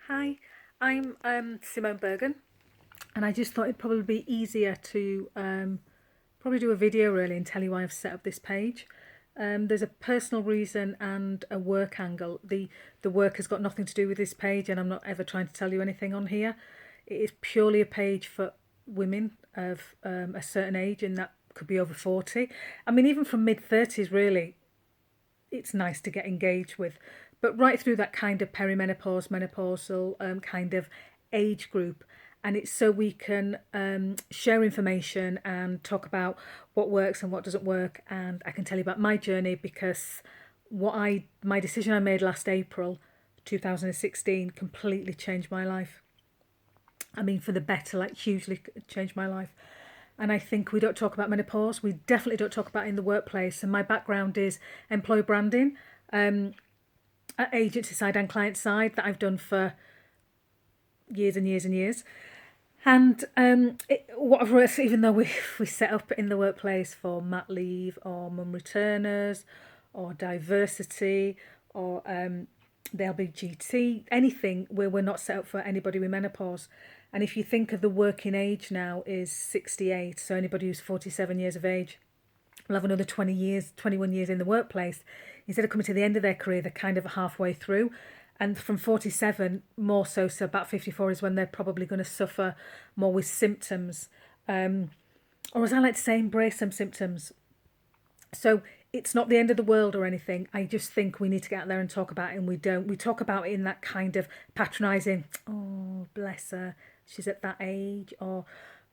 Hi, I'm Simone Bergen, and I just thought it'd probably be easier to probably do a video really and tell you why I've set up this page. There's a personal reason and a work angle. The work has got nothing to do with this page, and I'm not ever trying to tell you anything on here. It is purely a page for women of a certain age, and that could be over 40. I mean, even from mid 30s, really, it's nice to get engaged with. But right through that kind of perimenopause, menopausal kind of age group. And it's so we can share information and talk about what works and what doesn't work. And I can tell you about my journey because my decision I made last April 2016 completely changed my life. I mean, for the better, like hugely changed my life. And I think we don't talk about menopause. We definitely don't talk about it in the workplace. And my background is employee branding, at agency side and client side, that I've done for years and years and years. And what I've realized, even though we set up in the workplace for mat leave or mum returners or diversity or the LBGT, anything where we're not set up for anybody with menopause. And if you think of the working age now is 68, so anybody who's 47 years of age will have another 20 years, 21 years in the workplace. Instead of coming to the end of their career, they're kind of halfway through. And from 47, more so about 54 is when they're probably going to suffer more with symptoms. Or as I like to say, embrace some symptoms. So it's not the end of the world or anything. I just think we need to get out there and talk about it, and we don't. We talk about it in that kind of patronising, oh, bless her, she's at that age, or,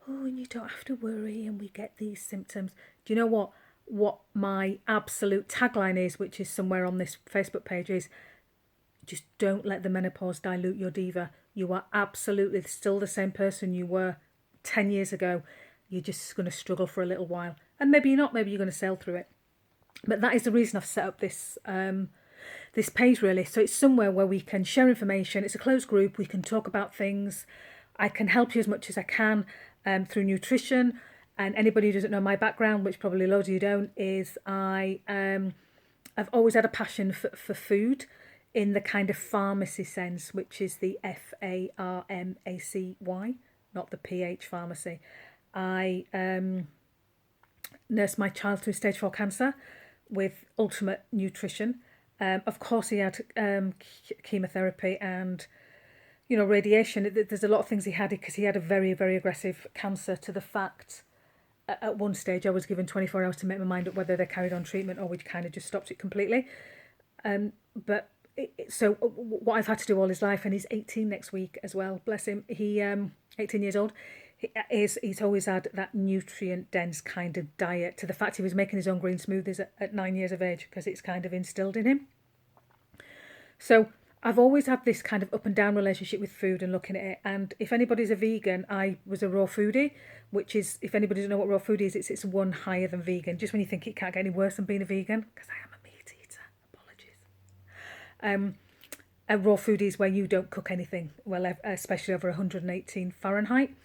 oh, and you don't have to worry, and we get these symptoms. Do you know what my absolute tagline is, which is somewhere on this Facebook page, is just don't let the menopause dilute your diva. You are absolutely still the same person you were 10 years ago. You're just going to struggle for a little while. And maybe you're not, maybe you're going to sail through it. But that is the reason I've set up this page, really. So it's somewhere where we can share information. It's a closed group. We can talk about things. I can help you as much as I can through nutrition. And anybody who doesn't know my background, which probably loads of you don't, is I've always had a passion for food in the kind of pharmacy sense, which is the PHARMACY, not the PH pharmacy. I nursed my child through stage 4 cancer with ultimate nutrition. Of course, he had chemotherapy and radiation. There's a lot of things he had because he had a very, very aggressive cancer, to the fact at one stage I was given 24 hours to make my mind up whether they carried on treatment or we kind of just stopped it completely. So what I've had to do all his life, and he's 18 next week as well, bless him. He 18 years old. He's always had that nutrient dense kind of diet, to the fact he was making his own green smoothies at 9 years of age because it's kind of instilled in him. So I've always had this kind of up and down relationship with food and looking at it. And if anybody's a vegan, I was a raw foodie, which is, if anybody doesn't know what raw food is, it's one higher than vegan. Just when you think it can't get any worse than being a vegan, because I am a meat eater. Apologies. A raw foodie is where you don't cook anything, well, especially over 118 Fahrenheit.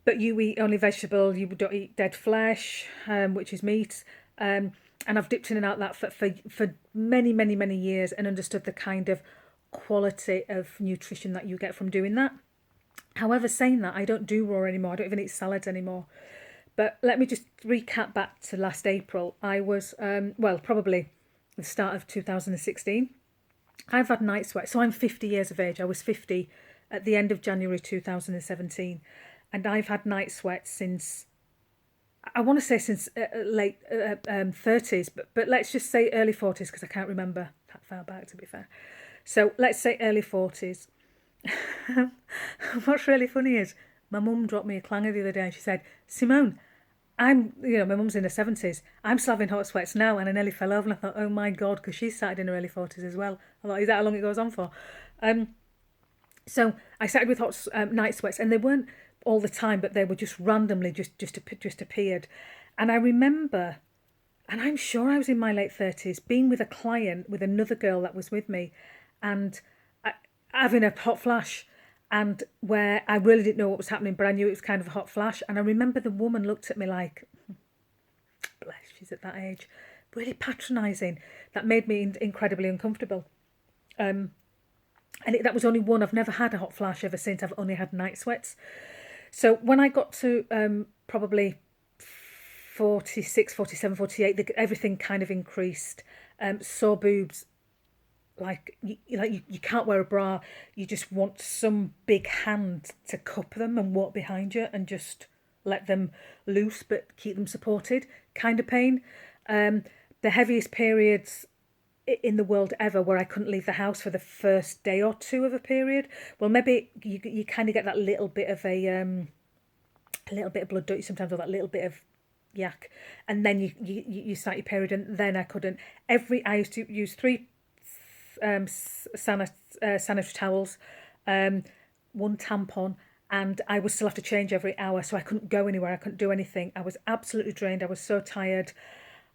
But you eat only vegetable, you don't eat dead flesh, which is meat. And I've dipped in and out that for many, many, many years, and understood the kind of quality of nutrition that you get from doing that. However, saying that, I don't do raw anymore. I don't even eat salads anymore. But let me just recap back to last April. I was, probably the start of 2016. I've had night sweats. So I'm 50 years of age. I was 50 at the end of January 2017. And I've had night sweats since, I want to say since late 30s, but let's just say early 40s because I can't remember that far back, to be fair. So let's say early 40s. What's really funny is my mum dropped me a clanger the other day and she said, Simone, my mum's in her 70s. I'm still having hot sweats now, and I nearly fell over and I thought, oh my God, because she started in her early 40s as well. I thought, is that how long it goes on for? So I started with hot night sweats, and they weren't all the time, but they were just randomly just appeared. And I remember, and I'm sure I was in my late 30s, being with a client, with another girl that was with me, and having a hot flash, and where I really didn't know what was happening, but I knew it was kind of a hot flash. And I remember the woman looked at me like, bless, she's at that age, really patronising. That made me incredibly uncomfortable. And that was only one. I've never had a hot flash ever since. I've only had night sweats. So when I got to probably 46, 47, 48, everything kind of increased. Sore boobs, like you can't wear a bra. You just want some big hand to cup them and walk behind you and just let them loose but keep them supported kind of pain. The heaviest periods in the world ever, where I couldn't leave the house for the first day or two of a period. Well, maybe you kind of get that little bit of a little bit of blood, don't you, sometimes, or that little bit of yak, and then you start your period, and then I couldn't. I used to use 3 sanitary towels, 1 tampon, and I would still have to change every hour, so I couldn't go anywhere, I couldn't do anything. I was absolutely drained, I was so tired.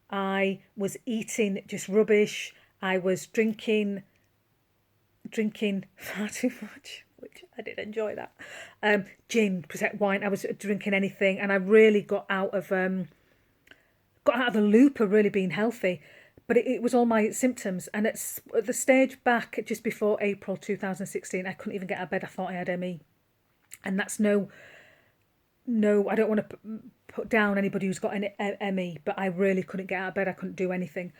I was eating just rubbish. I was drinking far too much, which I did enjoy that. Gin, Prosecco, wine. I was drinking anything, and I really got out of the loop of really being healthy. But it was all my symptoms, and it's at the stage back just before April 2016. I couldn't even get out of bed. I thought I had ME, and that's no. I don't want to put down anybody who's got an ME, but I really couldn't get out of bed. I couldn't do anything.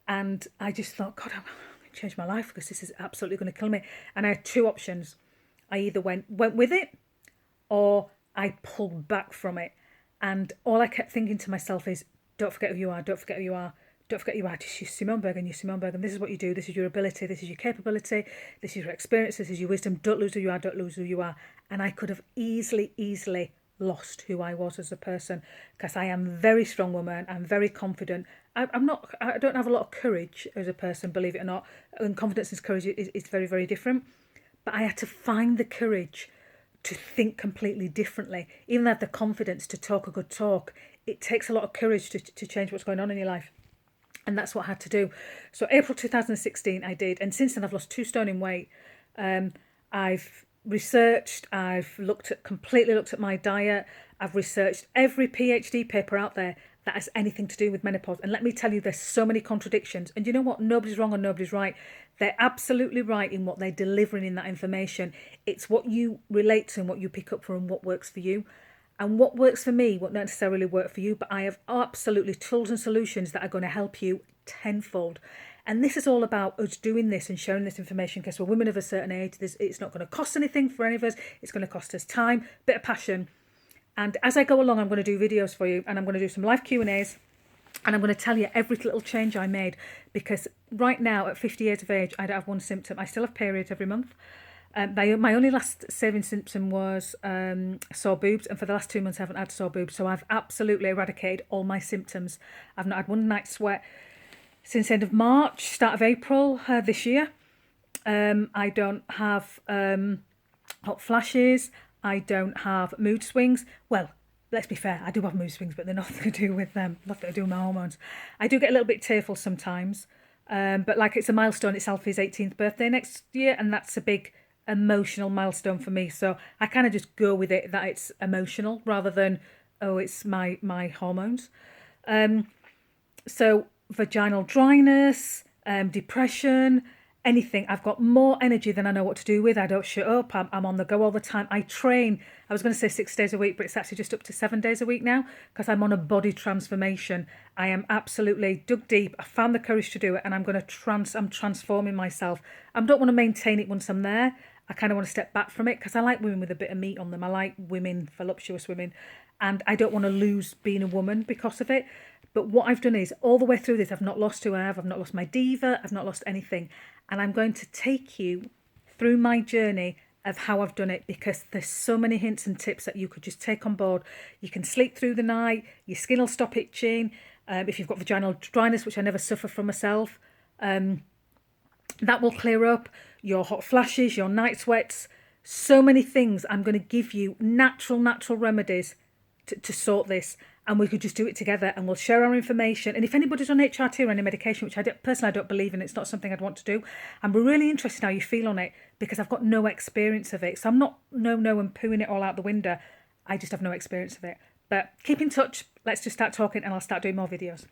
And I just thought, God, I'm going to change my life because this is absolutely going to kill me. And I had 2 options. I either went with it, or I pulled back from it. And all I kept thinking to myself is, don't forget who you are, don't forget who you are. Don't forget you are just you Simone Bergen, This is what you do. This is your ability. This is your capability. This is your experience. This is your wisdom. Don't lose who you are. Don't lose who you are. And I could have easily lost who I was as a person, because I am a very strong woman. I'm very confident. I don't have a lot of courage as a person, believe it or not. And confidence and courage is very, very different. But I had to find the courage to think completely differently. Even though I have the confidence to talk a good talk, it takes a lot of courage to change what's going on in your life. And that's what I had to do. So April 2016 I did. And since then I've lost 2 stone in weight. I've researched, I've completely looked at my diet. I've researched every PhD paper out there that has anything to do with menopause. And let me tell you, there's so many contradictions. And you know what? Nobody's wrong and nobody's right. They're absolutely right in what they're delivering in that information. It's what you relate to and what you pick up from and what works for you. And what works for me won't necessarily work for you, but I have absolutely tools and solutions that are going to help you tenfold. And this is all about us doing this and sharing this information, because we're women of a certain age. It's not going to cost anything for any of us. It's going to cost us time, bit of passion. And as I go along, I'm going to do videos for you, and I'm going to do some live Q&As, and I'm going to tell you every little change I made, because right now at 50 years of age, I don't have 1 symptom. I still have periods every month. My only last saving symptom was sore boobs, and for the last 2 months I haven't had sore boobs. So I've absolutely eradicated all my symptoms. I've not had 1 night sweat since the end of March, start of April this year. I don't have hot flashes. I don't have mood swings. Well, let's be fair, I do have mood swings, but they're nothing to do with nothing to do with my hormones. I do get a little bit tearful sometimes, but like, it's a milestone. It's Alfie's 18th birthday next year, and that's a big emotional milestone for me. So I kind of just go with it that it's emotional rather than, oh, it's my hormones. So vaginal dryness, depression, anything. I've got more energy than I know what to do with. I don't shut up. I'm on the go all the time. I train. I was going to say 6 days a week, but it's actually just up to 7 days a week now, because I'm on a body transformation. I am absolutely dug deep. I found the courage to do it, and I'm transforming myself. I don't want to maintain it once I'm there. I kind of want to step back from it, because I like women with a bit of meat on them. I like women, voluptuous women, and I don't want to lose being a woman because of it. But what I've done is, all the way through this, I've not lost who I have. I've not lost my diva. I've not lost anything. And I'm going to take you through my journey of how I've done it, because there's so many hints and tips that you could just take on board. You can sleep through the night. Your skin will stop itching. If you've got vaginal dryness, which I never suffer from myself, that will clear up. Your hot flashes, your night sweats, so many things. I'm going to give you natural remedies to sort this, and we could just do it together, and we'll share our information. And if anybody's on HRT or any medication, which personally I don't believe in, it's not something I'd want to do, I'm really interested in how you feel on it, because I've got no experience of it. So I'm not and pooing it all out the window. I just have no experience of it. But keep in touch. Let's just start talking, and I'll start doing more videos.